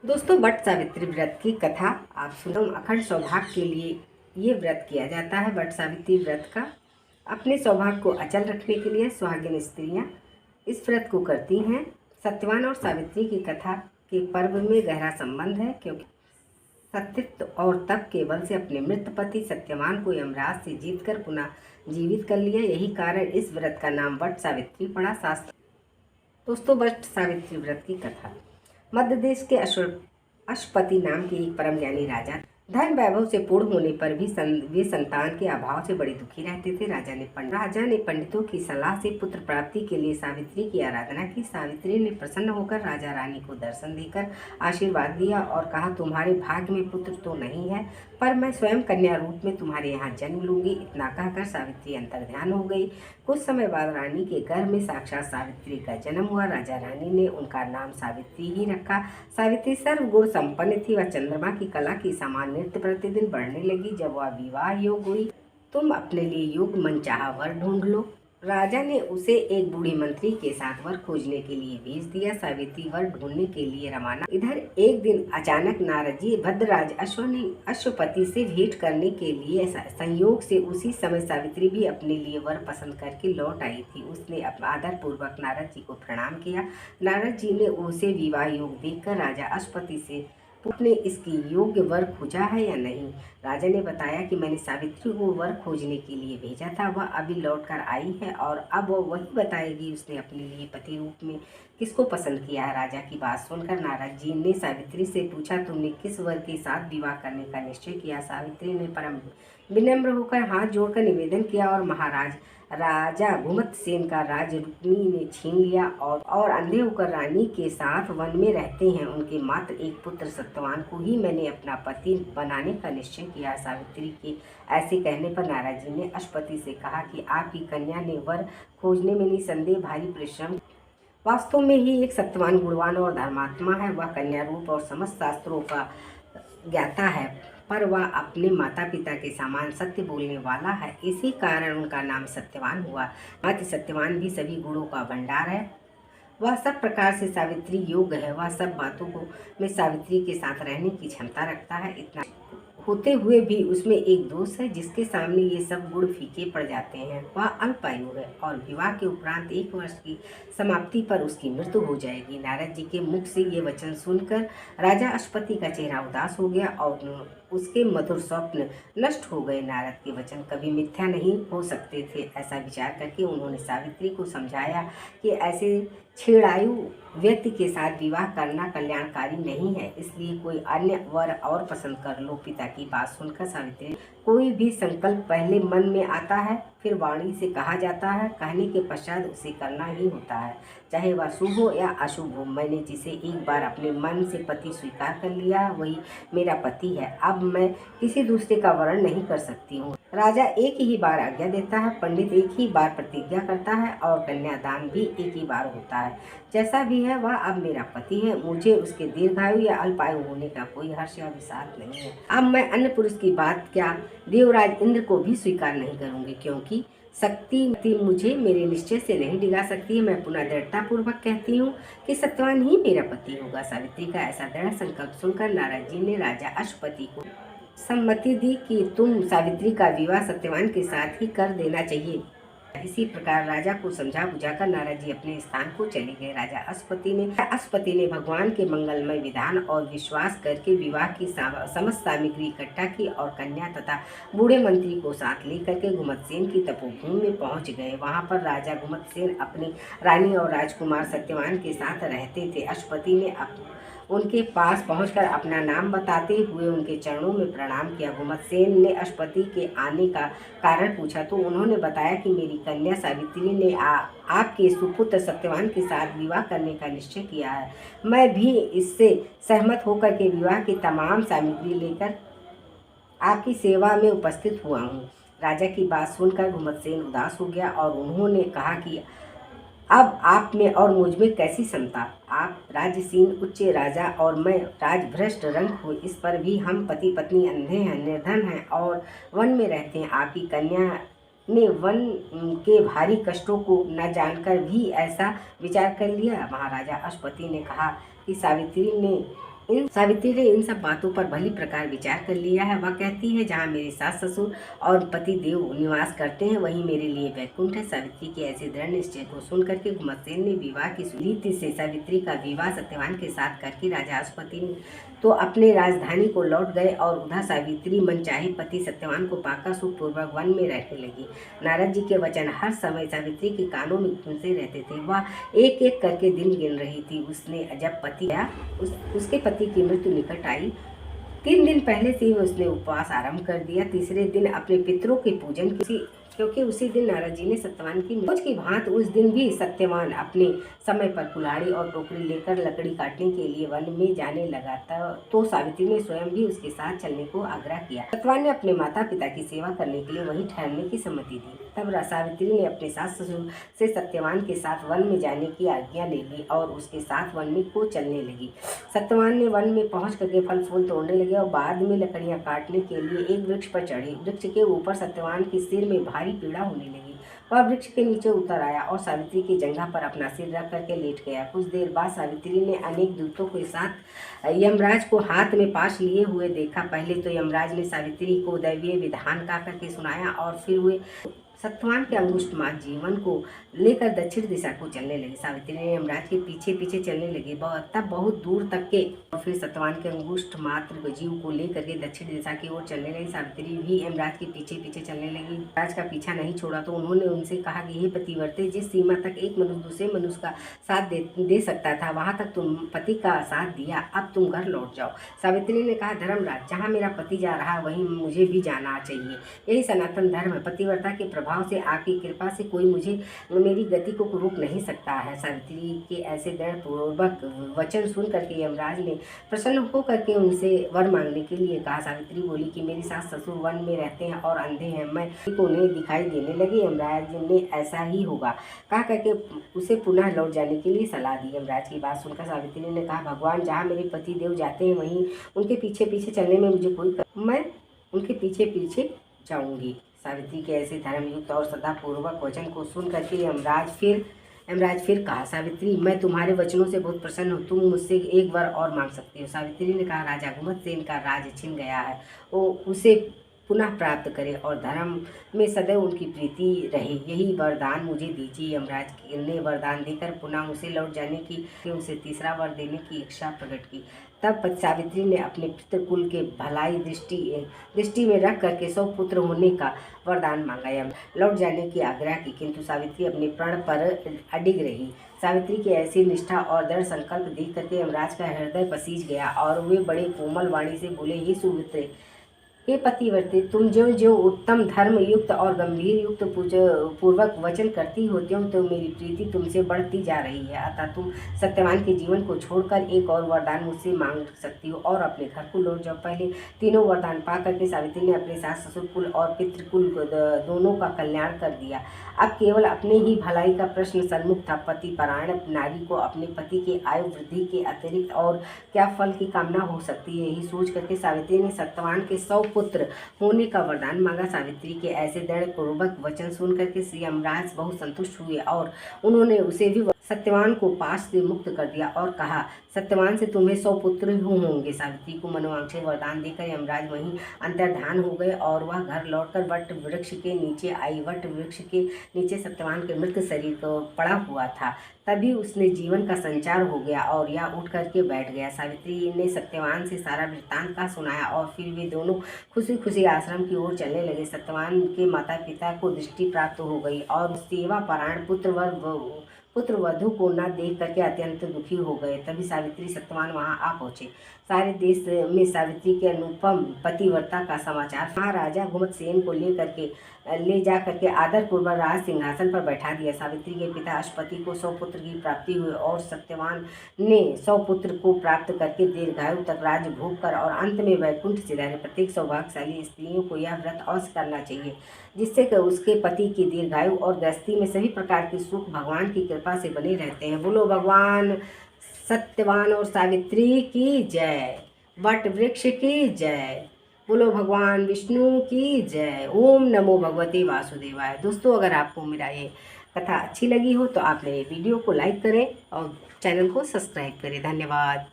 दोस्तों, वट सावित्री व्रत की कथा आप सुनो। अखंड सौभाग्य के लिए ये व्रत किया जाता है। वट सावित्री व्रत का अपने सौभाग्य को अचल रखने के लिए सुहागिन स्त्रियां इस व्रत को करती हैं। सत्यवान और सावित्री की कथा के पर्व में गहरा संबंध है, क्योंकि सत्यत्व और तप के बल से अपने मृत पति सत्यवान को यमराज से जीतकर पुनः जीवित कर लिया। यही कारण इस व्रत का नाम वट सावित्री पड़ा। शास्त्र दोस्तों, वट सावित्री व्रत की कथा। मध्य देश के अश्वपति नाम के एक परम ज्ञानी राजा धन वैभव से पूर्ण होने पर भी वे संतान के अभाव से बड़े दुखी रहते थे। राजा ने पंडितों की सलाह से पुत्र प्राप्ति के लिए सावित्री की आराधना की। सावित्री ने प्रसन्न होकर राजा रानी को दर्शन देकर आशीर्वाद दिया और कहा, तुम्हारे भाग्य में पुत्र तो नहीं है, पर मैं स्वयं कन्या रूप में तुम्हारे यहाँ जन्म लूंगी। इतना कहकर सावित्री अंतर्ध्यान हो गई। कुछ समय बाद रानी के गर्भ में साक्षात सावित्री का जन्म हुआ। राजा रानी ने उनका नाम सावित्री ही रखा। सावित्री सर्वगुण संपन्न थी। वह चंद्रमा की कला की समान नृत्य प्रतिदिन बढ़ने लगी। जब वह विवाह योग हुई, तुम अपने लिए योग्य मनचाहा वर ढूंढ लो। राजा ने उसे एक बूढ़े मंत्री के साथ वर खोजने के लिए भेज दिया। सावित्री वर ढूंढने के लिए रवाना। इधर एक दिन अचानक नारद जी भद्रराज अश्वपति से भेंट करने के लिए संयोग से उसी समय सावित्री भी अपने लिए वर पसंद करके लौट आई थी। उसने आदर पूर्वक नारद जी को प्रणाम किया। नारद जी ने उसे विवाह योग देखकर राजा अश्वपति से तुमने इसकी योग्य वर खोजा है या नहीं। राजा ने बताया कि मैंने सावित्री को वर खोजने के लिए भेजा था। वह अभी लौटकर आई है और अब वह वही बताएगी उसने अपने लिए पति रूप में किसको पसंद किया है। राजा की बात सुनकर नारद जी ने सावित्री से पूछा, तुमने किस वर के साथ विवाह करने का निश्चय किया। सावित्री ने परम विनम्र होकर हाथ जोड़कर निवेदन किया और महाराज राजा घुमतसेन का राज रुक्मिणी ने छीन लिया और अंधे होकर रानी के साथ वन में रहते हैं। उनके मात्र एक पुत्र सत्यवान को ही मैंने अपना पति बनाने का निश्चय किया। सावित्री के ऐसे कहने पर नारद जी ने अश्वपति से कहा कि आपकी कन्या ने वर खोजने में निसंदेह भारी परिश्रम। वास्तव में ही एक सत्यवान गुणवान और धर्मात्मा है। वह कन्या रूप और समस्त शास्त्रों का ज्ञाता है, पर वह अपने माता पिता के समान सत्य बोलने वाला है। इसी कारण उनका नाम सत्यवान हुआ। मात्र सत्यवान भी सभी गुणों का भंडार है। वह सब प्रकार से सावित्री योग्य है। वह सब बातों को में सावित्री के साथ रहने की क्षमता रखता है। इतना होते हुए भी उसमें एक दोष है, जिसके सामने ये सब गुण फीके पड़ जाते हैं। वह अल्पायु है और विवाह के उपरांत 1 वर्ष की समाप्ति पर उसकी मृत्यु हो जाएगी। नारद जी के मुख से ये वचन सुनकर राजा अश्वपति का चेहरा उदास हो गया और उसके मधुर स्वप्न नष्ट हो गए। नारद के वचन कभी मिथ्या नहीं हो सकते थे। ऐसा विचार करके उन्होंने सावित्री को समझाया कि ऐसे छेड़ायु व्यक्ति के साथ विवाह करना कल्याणकारी नहीं है, इसलिए कोई अन्य वर और पसंद कर लो। पिता की बात सुनकर सावित्री, कोई भी संकल्प पहले मन में आता है, फिर वाणी से कहा जाता है, कहने के पश्चात उसे करना ही होता है, चाहे वह शुभ हो या अशुभ हो। मैंने जिसे एक बार अपने मन से पति स्वीकार कर लिया, वही मेरा पति है। अब मैं किसी दूसरे का वर्ण नहीं कर सकती हूँ। राजा एक ही बार आज्ञा देता है, पंडित एक ही बार प्रतिज्ञा करता है और कन्यादान भी एक ही बार होता है। जैसा भी है, वह अब मेरा पति है। मुझे उसके दीर्घायु या अल्पायु होने का कोई हर्ष या विषाद नहीं है। अब मैं अन्य पुरुष की बात क्या, देवराज इंद्र को भी स्वीकार नहीं करूंगी, क्योंकि शक्ति मुझे मेरे निश्चय से नहीं डिगा सकती है। मैं पुनः दृढ़ता पूर्वक कहती हूँ कि सत्यवान ही मेरा पति होगा। सावित्री का ऐसा दृढ़ संकल्प सुनकर नारद जी ने राजा अश्वपति को सम्मति दी कि तुम सावित्री का विवाह सत्यवान के साथ ही कर देना चाहिए। इसी प्रकार राजा को समझा बुझाकर नारद जी अपने स्थान को चले गए। राजा अश्वपति ने भगवान के मंगलमय विधान और विश्वास करके विवाह की समस्त सामग्री इकट्ठा की और कन्या तथा बूढ़े मंत्री को साथ लेकर के घुमतसेन की तपोभूमि में पहुंच गए। वहां पर राजा घुमतसेन अपनी रानी और राजकुमार सत्यवान के साथ रहते थे। अश्वपति ने उनके पास पहुंचकर अपना नाम बताते हुए उनके चरणों में प्रणाम किया। घुमतसेन ने अश्वपति के आने का कारण पूछा तो उन्होंने बताया कि मेरी कन्या सावित्री ने आपके सुपुत्र सत्यवान के साथ विवाह करने का निश्चय किया है। मैं भी इससे सहमत होकर के विवाह की तमाम सामग्री लेकर आपकी सेवा में उपस्थित हुआ हूँ। राजा की बात सुनकर घुमतसेन उदास हो गया और उन्होंने कहा कि अब आप में और मुझ में कैसी समता। आप राजसीन उच्च राजा और मैं राजभ्रष्ट रंग हो। इस पर भी हम पति पत्नी अंधे हैं, निर्धन हैं और वन में रहते हैं। आपकी कन्या ने वन के भारी कष्टों को न जानकर भी ऐसा विचार कर लिया। महाराजा अश्वपति ने कहा कि सावित्री ने इन सावित्री ने इन सब बातों पर भली प्रकार विचार कर लिया है। वह कहती है, जहाँ मेरे सास ससुर और पति देव निवास करते हैं वहीं मेरे लिए वैकुंठ है। सावित्री के ऐसे दृढ़ निश्चय को सुन करके घुमतसेन ने विवाह की रीति से सावित्री का विवाह सत्यवान के साथ करके राजा अश्वपति तो अपने राजधानी को लौट गए और उधर सावित्री मनचाहे पति सत्यवान को पाकर सुखपूर्वक वन में रहने लगी। नारद जी के वचन हर समय सावित्री के कानों में गूंजते रहते थे। वह एक एक करके दिन गिन रही थी। उसने जब पति आया उसके पति की मृत्यु निकट आई, 3 दिन पहले से ही उसने उपवास आरंभ कर दिया। तीसरे दिन अपने पितरों के पूजन क्योंकि उसी दिन नारद जी ने सत्यवान की रोज की भांत उस दिन भी सत्यवान अपने समय पर कुल्हाड़ी और टोकरी लेकर लकड़ी काटने के लिए वन में जाने लगा था। तो सावित्री ने स्वयं भी उसके साथ चलने को आग्रह किया। सत्यवान ने अपने माता पिता की सेवा करने के लिए वहीं ठहरने की सम्मति दी। तब सावित्री ने अपने सास ससुर से सत्यवान के साथ वन में जाने की आज्ञा ले ली और उसके साथ वन में को चलने लगी। सत्यवान ने वन में पहुंच करके फल फूल तोड़ने लगे और बाद में लकड़ियां काटने के लिए एक वृक्ष पर चढ़े। वृक्ष के ऊपर सत्यवान के सिर में भारी पीड़ा होने लगी। वह वृक्ष के नीचे उतर आया और सावित्री की जंघा पर अपना सिर रख करके लेट गया। कुछ देर बाद सावित्री ने अनेक दूतों के साथ यमराज को हाथ में पाश लिए हुए देखा। पहले तो यमराज ने सावित्री को दैवीय विधान का करके सुनाया और फिर वे सत्यवान के अंगुष्ठ मात जीवन को लेकर दक्षिण दिशा को चलने लगे। सावित्री ने यमराज के पीछे पीछे चलने लगी। तब बहुत दूर तक के और फिर सत्यवान के अंगुष्ठ मात्र जीव को लेकर के दक्षिण दिशा की ओर चलने लगी। सावित्री भी यमराज के पीछे पीछे चलने लगी। यमराज का पीछा नहीं छोड़ा तो उन्होंने उनसे कहा कि हे पतिव्रते, जिस सीमा तक एक मनुष्य दूसरे मनुष्य का साथ दे सकता था वहां तक तुम पति का साथ दिया, अब तुम घर लौट जाओ। सावित्री ने कहा, धर्मराज, जहाँ मेरा पति जा रहा है वहीं मुझे भी जाना चाहिए। यही सनातन धर्म है। पतिव्रता के प्रभाव से आपकी कृपा से कोई मुझे मेरी गति को रोक नहीं सकता है। सावित्री के ऐसे दृढ़ पूर्वक वचन सुन करके यमराज ने प्रसन्न होकर के उनसे वर मांगने के लिए कहा। सावित्री बोली कि मेरी सास ससुर वन में रहते हैं और अंधे हैं, मैं को उन्हें दिखाई देने लगे। यमराज ने ऐसा ही होगा कहा करके उसे पुनः लौट जाने के लिए सलाह दी। यमराज की बात सुनकर सावित्री ने कहा, भगवान, जहाँ मेरे पति देव जाते हैं वहीं उनके पीछे पीछे चलने में मुझे मैं उनके पीछे पीछे जाऊंगी। सावित्री के ऐसे धर्मयुक्त और सदापूर्वक वचन को सुन करके यमराज फिर कहा, सावित्री, मैं तुम्हारे वचनों से बहुत प्रसन्न हूँ, तुम मुझसे एक वर और मांग सकती हो। सावित्री ने कहा, राजा घुमतसेन का राज छिन गया है, वो उसे पुनः प्राप्त करे और धर्म में सदैव उनकी प्रीति रहे, यही वरदान मुझे दीजिए। यमराज ने वरदान देकर पुनः उसे लौट जाने की उसे तीसरा वर देने की इच्छा प्रकट की। तब सावित्री ने अपने पितृकुल के भलाई दृष्टि में रख करके 100 पुत्र होने का वरदान मांगा। लौट जाने की आग्रह की, किंतु सावित्री अपने प्रण पर अडिग रही। सावित्री की ऐसी निष्ठा और दृढ़ संकल्प देख करके यमराज का हृदय पसीज गया और वे बड़े कोमल वाणी से बोले, हे सुमित्रे, हे पतिव्रते, तुम ज्यों ज्यों उत्तम धर्म युक्त और गंभीर युक्त पूर्वक वचन करती हो त्यों तो मेरी प्रीति तुमसे बढ़ती जा रही है। अतः तुम सत्यवान के जीवन को छोड़कर एक और वरदान मुझसे मांग सकती हो और अपने घर को लौट जाओ। पहले तीनों वरदान पा करके सावित्री ने अपने सास ससुर कुल और पितृकुल दोनों का कल्याण कर दिया। अब केवल अपने ही भलाई का प्रश्न सन्मुख था। पति परायण नारी को अपने पति के आयु वृद्धि के अतिरिक्त और क्या फल की कामना हो सकती है। यही सोच करके सावित्री ने सत्यवान के 100 पुत्र होने का वरदान मांगा। सावित्री के ऐसे दृढ़ पूर्वक वचन सुन करके श्री यमराज बहुत संतुष्ट हुए और उन्होंने उसे भी सत्यवान को पाश से मुक्त कर दिया और कहा, सत्यवान से तुम्हें 100 पुत्र होंगे। सावित्री को मनोवांछित वरदान देकर यमराज वहीं अंतर्धान हो गए और वह घर लौटकर वट वृक्ष के नीचे आई। वट वृक्ष के नीचे सत्यवान के मृत शरीर को पड़ा हुआ था। तभी उसने जीवन का संचार हो गया और यह उठ करके बैठ गया। सावित्री ने सत्यवान से सारा वृत्तांत का सुनाया और फिर वे दोनों खुशी खुशी आश्रम की ओर चलने लगे। सत्यवान के माता पिता को दृष्टि प्राप्त हो गई और सेवा परायण पुत्र वधु को न देख करके अत्यंत दुखी हो गए। तभी सावित्री सत्यवान वहां आ पहुंचे। सारे देश में सावित्री के अनुपम पतिव्रता का समाचार महाराजा घुमतसेन को ले जा करके आदर पूर्वक राज सिंहासन पर बैठा दिया। सावित्री के पिता अश्वपति को 100 पुत्र की प्राप्ति हुई और सत्यवान ने 100 पुत्र को प्राप्त करके दीर्घायु तक राज्य भोग कर और अंत में वैकुंठ सिधारे। प्रत्येक सौभाग्यशाली स्त्रियों को यह व्रत अवश्य करना चाहिए, जिससे कि उसके पति की दीर्घायु और गृहस्थी में सभी प्रकार के सुख भगवान की कृपा से बने रहते हैं। बोलो भगवान सत्यवान और सावित्री की जय, वट वृक्ष की जय, बोलो भगवान विष्णु की जय। ओम नमो भगवते वासुदेवाय। दोस्तों, अगर आपको मेरा ये कथा अच्छी लगी हो तो आप मेरे वीडियो को लाइक करें और चैनल को सब्सक्राइब करें। धन्यवाद।